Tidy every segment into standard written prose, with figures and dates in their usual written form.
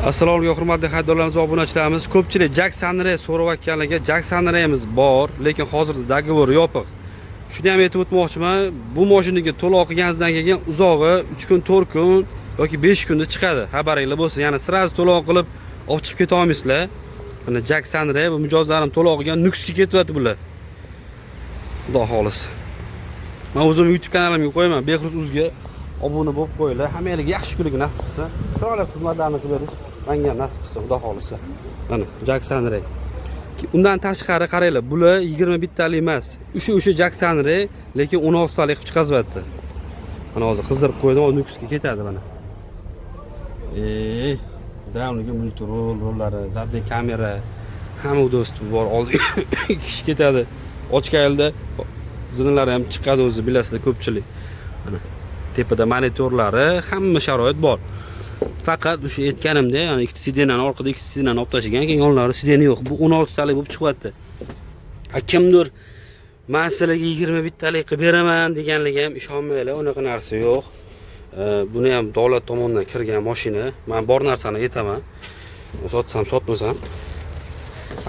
Assalomu alaykum hurmatli xaridorlarimiz va obunachilarimiz. Ko'pchilik Jackson-Ray so'rayotganlarga Jackson-Ray'imiz bor, lekin hozirda dogovor yopiq. Shuni ham aytib o'tmoqchiman. Bu mashinaga to'lov qilganingizdan keyin uzog'i 3 kun, 4 kun yoki 5 kunda chiqadi. Xabaringlar bo'lsin. Ya'ni sirazi to'lov qilib olib chiqib keta olmaysizlar. Mana Jackson-Ray bu mijozlarim to'lov qilgan Nuxga ketyapti bular. Xudo xolisi. Men o'zim YouTube kanalimga qo'yaman. Behruz Uzga obuna bo'lib qo'yinglar. Hammangizga yaxshi kunlik nasib qilsin. Chiroyli xizmatlarni qilib menga nasib qilsin, xudo xolisi. Mana Jackson-Ray. Undan tashqari qaranglar, bular 21 talik emas. O'sha Jackson-Ray, lekin 16 talik qilib chiqazyapti. Mana hozir qizdirib qo'ydim, o Nuxga ketadi mana. Davomliga multirol, rollari, zadniy kamera, hamma do'st bor. Oldi kishi ketadi. Ochganingizda zinalari ham chiqadi o'zi, bilasizlar ko'pchilik. Mana tepada monitorlari, hamma sharoit bor. Faqat o'sha aytganimda, ya'ni ikkita sidenani orqada ikkita sidenani olib tashlagan, keyin yonlari sideni yo'q. Bu 16 talik bo'lib chiqyapti. Kimdir men sizlarga 21 talik qilib beraman deganlarga ham ishonmanglar, unaqa narsa yo'q. Buni ham davlat tomonidan kirgan mashina. Men bor narsani aytaman. Sotsam, sotmasam.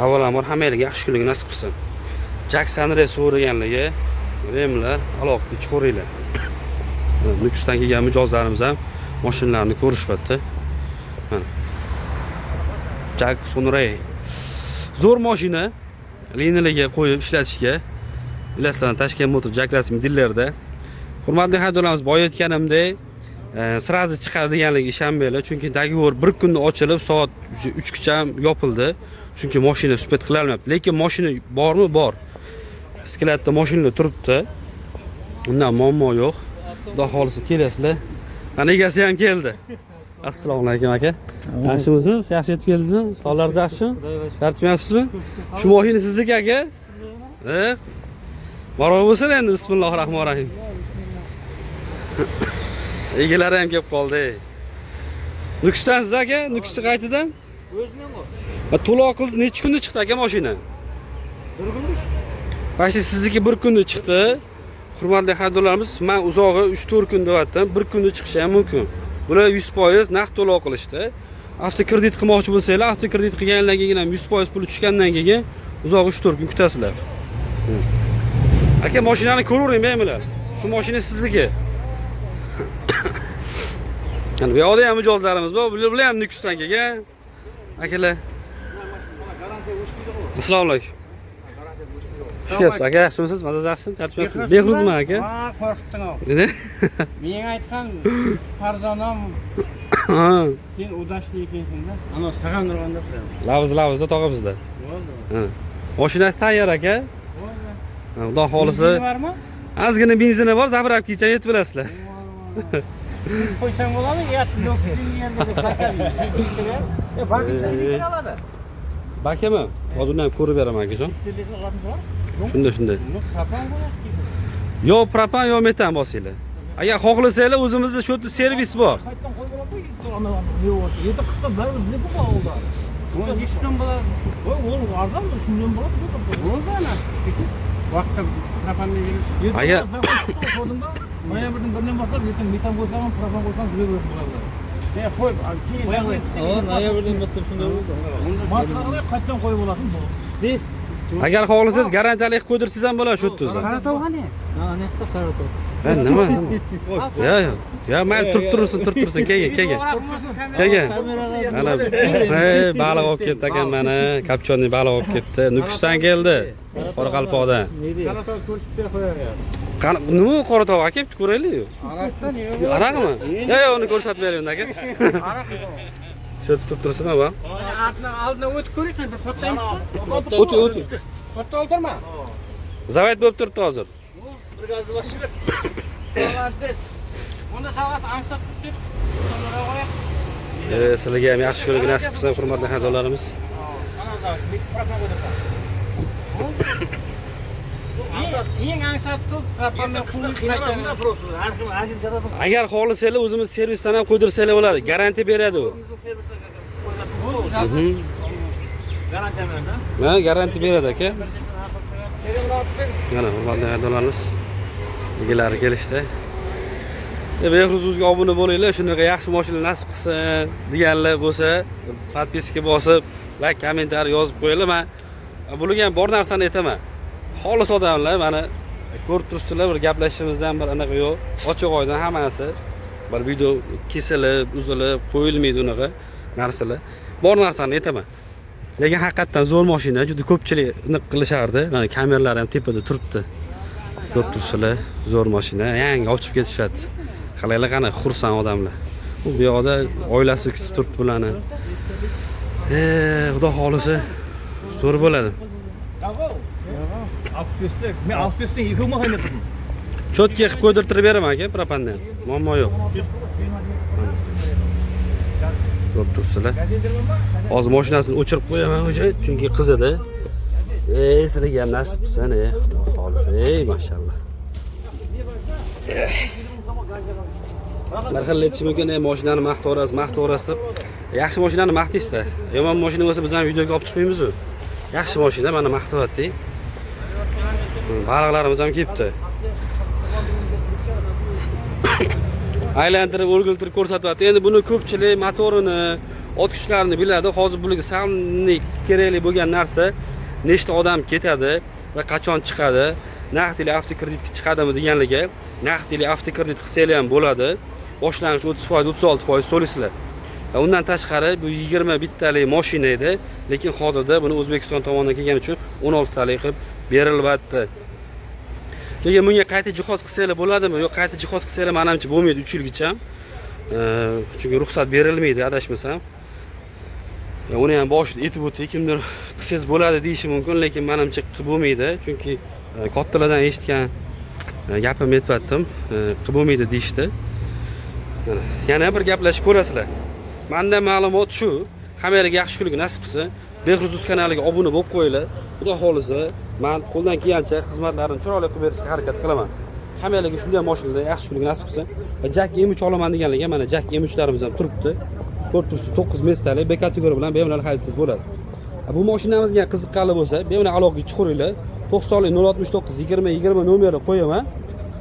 Avvalambor hammangizga yaxshi kunlik nasib qilsin. Jackson-Ray so'raganlarga remlar aloqaga chiqaringlar. Nukusdan kelgan mijozlarimiz ham mashinalarni ko'rishyapti. Mana Jackson-Ray zo'r mashina, liniyalarga qo'yib ishlatishga. Bilasizlar, Tashkent Motor Jak rasmiy dillarda. Hurmatli xaridorlarimiz, boya aytganimdek, sirazi chiqadi deganlarga ishonmanglar, chunki dogovor bir kunda ochilib, soat 3 gacha yopildi. Chunki mashina suhbat qila olmayapti. Lekin mashina bormi? Bor. Sklatda mashinalar turibdi. Undan muammo yo'q. Xudo xolisi kelasizlar. Mana egasi ham keldi. Assalomu alaykum aka. Yaxshimisiz? Yaxshi yetib keldingizmi? Sog'laringiz yaxshimi? Charchamayapsizmi? Shu mashina sizniki aka? Marhamat bo'lsin endi. Bismillahirrohmanirrohim. Egalari ham kelib qoldi. Nukusdansiz aka? Nukusga qaytidan? O'zimdan bor. To'lov qildingiz, necha kunda chiqdi aka mashina? Bir kunda chiqdi. Başta sizniki bir kunda chiqdi. Hurmatli xaridorlarimiz, men uzog'i 3-4 kun deyaptim, bir kunda chiqishi ham mumkin. Bular 100% naqd to'lov qilishdi. Avtokredit qilmoqchi bo'lsanglar, avtokredit qilgandan keyin ham 100% pul tushgandan keyin uzog'i 3-4 kun kutasizlar. Aka, mashinani ko'ravering bemalol. Shu mashina sizniki. Yani bu yoqda ham mijozlarimiz bor, bular ham Nukusdan kelgan. Akalar. Assalomu alaykum. Yaxshimisiz aka, yaxshimisiz? Mazaz yaxshimi? Charchamayapsizmi? Behruzmi aka? Ha, qo'rqitding ov. Nima? Men aytgan farzandam sen udashli ekansan-da. Ana sagan turganda turamiz. Lavzda tog'a bizda. Bo'ldi. Ha. Mashinasi tayyor aka. Bo'ldi. Xudo xolisi. Benzini bormi? Ozgina benzini bor, zapravkacha yetib bilasizlar. Qo'ysang bo'ladi, yo'q, yerda deb qaytadi. Balki oladi. Bakami? Hozirdan ko'rib beraman akajon. Shunda. Propan bo'lyapti. Yo propan, yo metan bosinglar. Agar xohlasanglar, o'zimizda shu servis bor. Qaytdan qo'yib bo'ladi. Yo'q, yetti qisqa bari ne bo'ldi? O'n yechdan bo'ladi. Voy, o'g'il arzon, shundan bo'ladi. Bo'ldi ana. Vaqtda propanni berib. Agar noyabrdan birdan boshlab yetim metan qo'ysam, propan qo'ysam juda bo'ladi. Qo'yib, keyin noyabrdan boshlab shunday bo'ldi. Maqsadlar qaytdan qo'yib olasin bu. agar xohlasangiz garantiyalik qo'ydirsangiz ham bo'ladi shu yerda. Qaratov qani? Ha, naqsa qaratov. Nima? Ya, mayli turib tursin, kelgin. Mana baliq olib keldi ekan, mana kapchonli baliq olib keldi. Nukusdan keldi. Qoraqalpoqdan. Qaratov ko'rsatib bera qo'yaver. Nima Qoratog' aka, ko'raylik-ku. Araqdan Araqmi? Yo'q, uni ko'rsatib bering aka. Araq. Shu tutib tursinmi bu? Aldidan o'tib ko'raysan, bir fottaymiz. O'ting. Fotta oltirma. Zavayt bo'lib turibdi hozir. Bir gazli boshib. Молодец. Unda savat ansab tutib, sonra qo'yib. Sizlarga ham yaxshi kunlik nasib qilsin, hurmatli xaridorlarimiz. Eng ansab tut, propandan qulib qaytadi. Agar xohlasanglar, o'zimiz servisdan ham qo'ydirsanglar bo'ladi. Garantiya beradi u. Garantiya beradi. Ha, garantiya beradi aka. Mana hurmatli xaridorlarimiz, egalari kelishdi. Behruzga obuna bo'linglar, shunaqa yaxshi mashina nasib qilsin deganlar bo'lsa, podpiska bosib, like, kommentariy yozib qo'yinglar. Men bularga ham bor narsani aytaman. Xolis odamlar, mana ko'rib turibsizlar, bir gaplashishimizdan bir anaqa yo'q. Ochiq oydin hammasi. Bir video kesilib, uzilib, qo'yilmaydi unaqa narsalar. Bor narsani aytaman. Lekin haqiqatan zo'r mashina, juda ko'pchilik aniq qilishardi. Mana kameralar ham tepada turibdi. Ko'rib turibsizlar, zo'r mashina, yangi ochib ketishyapti. Qalaylar qana xursand odamlar. Bu yoqda oilasi kutib turibdi bularni. Xudo xolisa zo'r bo'ladi. Men 65 2 mahalla turdim. Chotga qilib qo'ydirtirib beraman aka, propandan. Muammo yo'q. Ko'rib turibsizlar. Hozir mashinasini o'chirib qo'yaman o'sha, chunki qizida. Sizlarga ham nasib qilsin, xudo xolisa. Mashallah. Marhamat aytish mumkin, mashinani maqtaverasiz deb. Yaxshi mashinani maqtaysiz-da. Yomon mashina bo'lsa biz ham videoga olib chiqmaymiz-ku. Yaxshi mashina, mana maqtayapti. Baliqlarimiz ham kelibdi. Aylantirib, o'rgiltirib ko'rsatyapti. Endi buni ko'pchilik motorini, ot kuchlarini biladi. Hozir bularga samimiy kerakli bo'lgan narsa nechta odam ketadi va qachon chiqadi, naqdli avtokreditga chiqadimi deganligi. Naqdli avtokredit qilsanglar ham bo'ladi. Boshlang'ich 30%, 36% so'laysizlar. Undan tashqari bu 20 bittalik mashina edi, lekin hozirda buni O'zbekiston tomonidan kelgani uchun 16 talik qilib berilyapti. Lekin bunga qayta jihoz qilsanglar bo'ladimi? Yo'q, qayta jihoz qilsanglar menimcha bo'lmaydi 3 yilgacha. Chunki ruxsat berilmaydi, adashmasam. Uni ham boshida aytib o'tdik, kimdir qilsangiz bo'ladi deyishi mumkin, lekin menimcha qilib bo'lmaydi, chunki kattalardan eshitgan gapimni aytdim, qilib bo'lmaydi deyishdi. Yana bir gaplashib ko'rasizlar. Menda ma'lumot shu, hammaga yaxshi kunlik nasib qilsin. Behruz kanaliga obuna bo'lib qo'yinglar. Xudo xolisa, men qo'ldan kelgancha xizmatlarimni chiroyli qilib berishga harakat qilaman. Hammaga shunday mashinada yaxshi kunlik nasib qilsin. Va Jack M3 olaman deganlarga mana Jack M3larimiz ham turibdi. Ko'rib turibsiz, 9 mestalik B kategoriya bilan bemalol haydasiz bo'ladi. Bu mashinamizga qiziqqanlar bo'lsa, bemalol aloqaga chiqaringlar. 90 069 20 20 nomeri qo'yaman.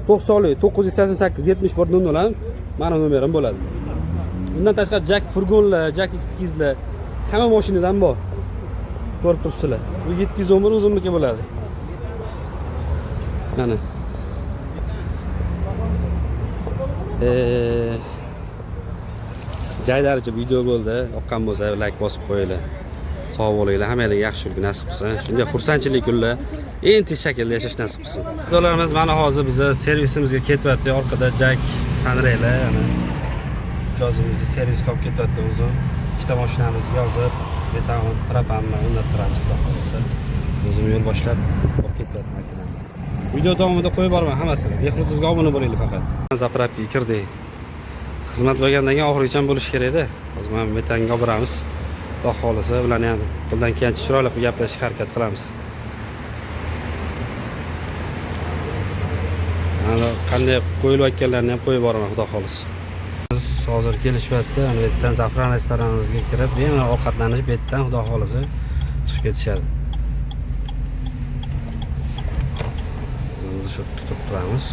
90 988 71 00 meni nomerim bo'ladi. Bundan tashqari Jack furgonlar, Jack X8lar hamma mashinadan bor. Ko'rib turibsizlar. Bu 711 o'zimniki bo'ladi. Mana. Joylarcha video bo'ldi. Yoqqan bo'lsa like bosib qo'yinglar. Sog' bo'linglar, hammaga yaxshi kun nasib qilsin. Shunday xursandchilik kunlar eng tez shaklda yashash nasib qilsin. Xudolarimiz mana hozir biz servisimizga ketyapti. Orqada Jack Sanraylar, ana mijozimizni servisga olib ketyapti o'zim. Ikkita mashinamizga hozir metan propanni o'rnatib turamiz, xudo xolisa. O'zim yo'l boshlab olib ketyapman makinani. Video davomida qo'yib boraman hammasini. Behruzga obuna bo'linglar faqat. Zapravkaga kirdik. Xizmat bo'lgandan keyin oxirigacha bo'lish kerak edi. Hozir mana metanga olib boramiz. Xudo xolisa, ularni ham qo'ldan kelgancha chiroyli qilib gaplashishga harakat qilamiz. Mana qanday qo'yilayotganlarni ham qo'yib boraman, xudo xolisa. Biz hozir kelishyapti. Ana bu yerdan Zafron restoranimizga kirib, bemalol ovqatlanish, bu yerdan xudo xolisa chiqib ketishadi. Shu tutib turamiz.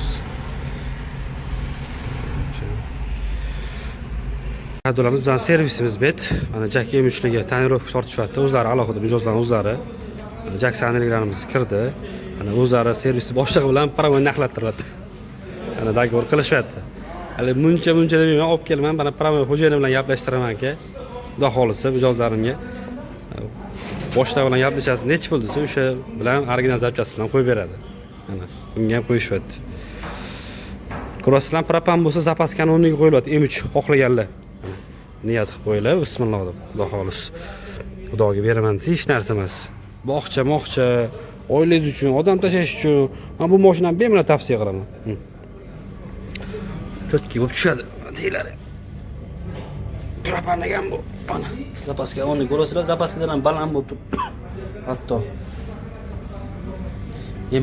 Hadolamiz bizning servisimiz bet. Mana Jack M3larga tonirovka tortishyapti. O'zlari alohida mijozlarning o'zlari. Jack Sanraylarimiz kirdi. Ana o'zlari servisi boshlig'i bilan provoy naqlattiryapti. Ana dogovor qilishyapti. Hali muncha demayman, olib kelman. Mana provoy xo'jayini bilan gaplashtiraman aka. Xudo xolisa mijozlarimga boshlig'i bilan gaplashasiz, nechi pul desa, o'sha bilan original zapchasi bilan qo'yib beradi. Mana bunga ham qo'yishyapti. Ko'rasizlar, propan bo'lsa zapaskani o'rniga qo'yilyapti. M3 xohlaganlar. Niyat qilib qo'yinglar, bismillah deb, xudo xolis. Xudoga beraman desa hech narsa emas. Moqcha, oilangiz uchun, odam tashash uchun men bu mashinani bemalol tavsiya qilaman. Chotki bo'lib tushadi, deylari. Propan degan bu. Mana zapaska o'rniga ko'rasizlar, zapaskadan ham baland bo'lib turibdi. Hatto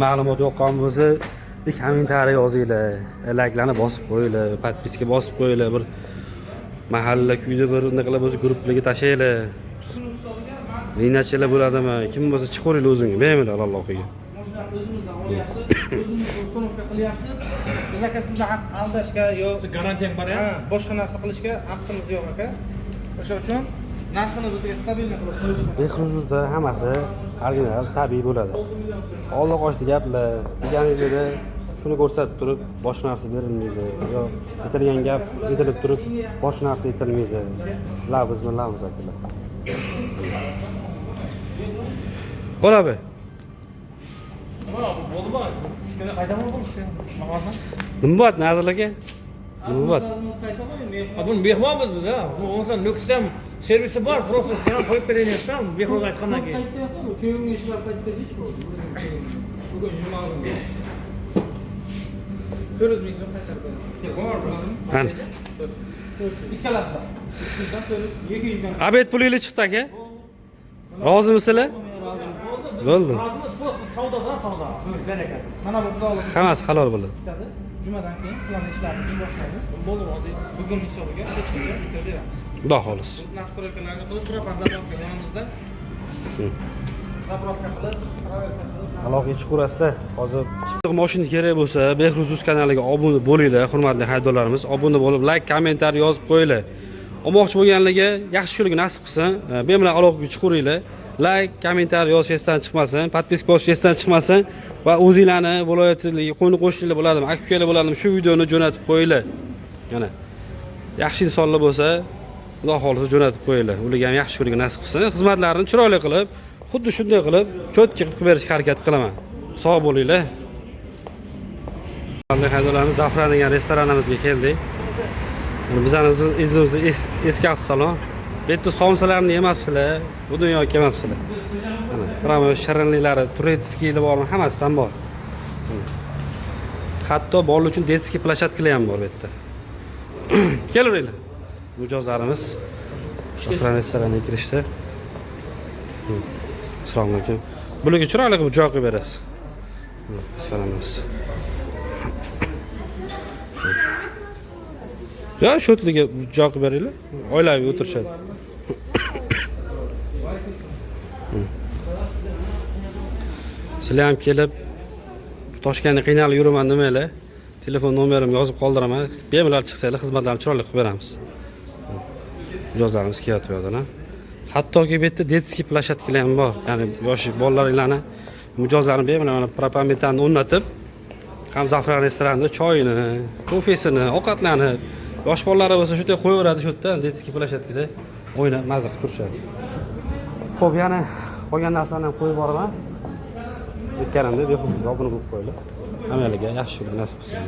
ma'lumot yoqqan bo'lsa, kommentariy yozinglar, like'larni bosib qo'yinglar, podpiska bosib qo'yinglar, bir mahalla kuyda bir naqalar bo'lsa guruhlarga tashlaylar. Ninachilar bo'ladimi? Kim bo'lsa chiqaringlar o'zingga, bemalol Allohga. shunaqa o'zimizdan olyapsiz, o'zingiz uстановка qilyapsiz. Biz aka sizni aldashga yo Garantiyang bor ya? boshqa narsa qilishga haqqimiz yo'q aka. O'sha uchun narxini bizga stabilniy qilib qo'yishgan. Behruzuzda hammasi original, tabiiy bo'ladi. Olloq ochdi gaplar, deganingizda shuni ko'rsatib turib boshqa narsa berilmaydi. Yo aytilgan gap aytilib turib boshqa narsa aytilmaydi. Bismillahimiz akalar. Bo'labi. Mana bu bo'ldimi? Ishkana qaytaman bo'lsa, namozdan. Nima bo'lyapti Nazir aka? Nima bo'lyapti? Buni mehmonmiz biz ha. Bu onsan Nukusdan servisi bor, просто sen qo'yib berayapsan, behruz aytgandan keyin. Keyingi ishlar qaytkazish bo'ldi. Bugun juma kuni. 400 ming so'm qaytarib beraman. Bor, Qani? ikkalasida. 300 dan 200 dan. Abed pulingiz chiqdi aka. Rozimisizlar? Bo'ldi. Savdodan savdo. Beraka. Mana bu xudolik. Hammasi halol bo'ladi. Jumadan keyin sizlarning ishlaringizni boshlaymiz. Bo'ldi, hozir. Bugun hisobiga hech qancha bitirib beramiz. Xudo xolis. Nastroykalarni qilib, propan zapravka yonimizda. Zapravka qilib, proverka qilib. Aloqa chuqurasida hozir mashina kerak bo'lsa, Behruz kanaliga obuna bo'linglar, hurmatli haydorlarimiz. Obuna bo'lib, like, kommentariy yozib qo'yinglar. Olmoqchi bo'lganlarga yaxshi shularga nasib qilsin. Men bilan aloqaga chiqaringlar. Like, kommentariy yozishdan chiqmasin, podpiska bosishdan chiqmasin va o'zinglarni viloyatdagi qo'ni-qo'shnilar bo'ladimi, aka-ukalar bo'ladimi, shu videoni jo'natib qo'yinglar. Mana yaxshi insonlar bo'lsa, Xudo xolisa jo'natib qo'yinglar. Ularga ham yaxshi ko'rgan nasib qilsin. Xizmatlarini chiroyli qilib, xuddi shunday qilib, cho'tki qilib berishga harakat qilaman. Sog' bo'linglar. Qanday haydorlarimiz Zafran degan restoranimizga keldik. Bizning o'zimiz eski avtosalon. Bu yerda somsalarni yemabsizlar, bu dunyoga kelmabsizlar. Mana, pramo shirinliklari, turetskiylar bor, hammasidan bor. Hatto bolalar uchun detskiy plashatkalar ham bor bu yerda. Kelaveringlar. Mijozlarimiz Zafran restoraniga kirishdi. Assalomu alaykum. Bularga chiroyli qilib joy qo'yib berasiz. Salomimiz. Ya shu yerga joy qilib beringlar. Oilaviy o'tirishadi. Sizlar ham kelib Toshkentda qiynalib yuraman demanglar. Telefon nomerimni yozib qoldiraman. Bemalol chiqsanglar xizmatlarni chiroyli qilib beramiz. Mijozlarimiz kelyapti bu yerdan. Hattoki bu yerda detskiy plashatkalar ham bor. Ya'ni yosh bolalaringlarni mijozlarini bemalol propametanni o'rnatib, ham Zafran restoranida choyini, kofesini, ovqatlanib, yosh bolalari bo'lsa shu yerga qo'yaveradi shu yerda detskiy plashatkada o'ynab mazza qilib turishadi. Xo'p, yana qolgan narsalarni ham qo'yib boraman. Aytganimda Behruzga obuna bo'lib qo'yinglar. Hammalarga yaxshi nasib qilsin.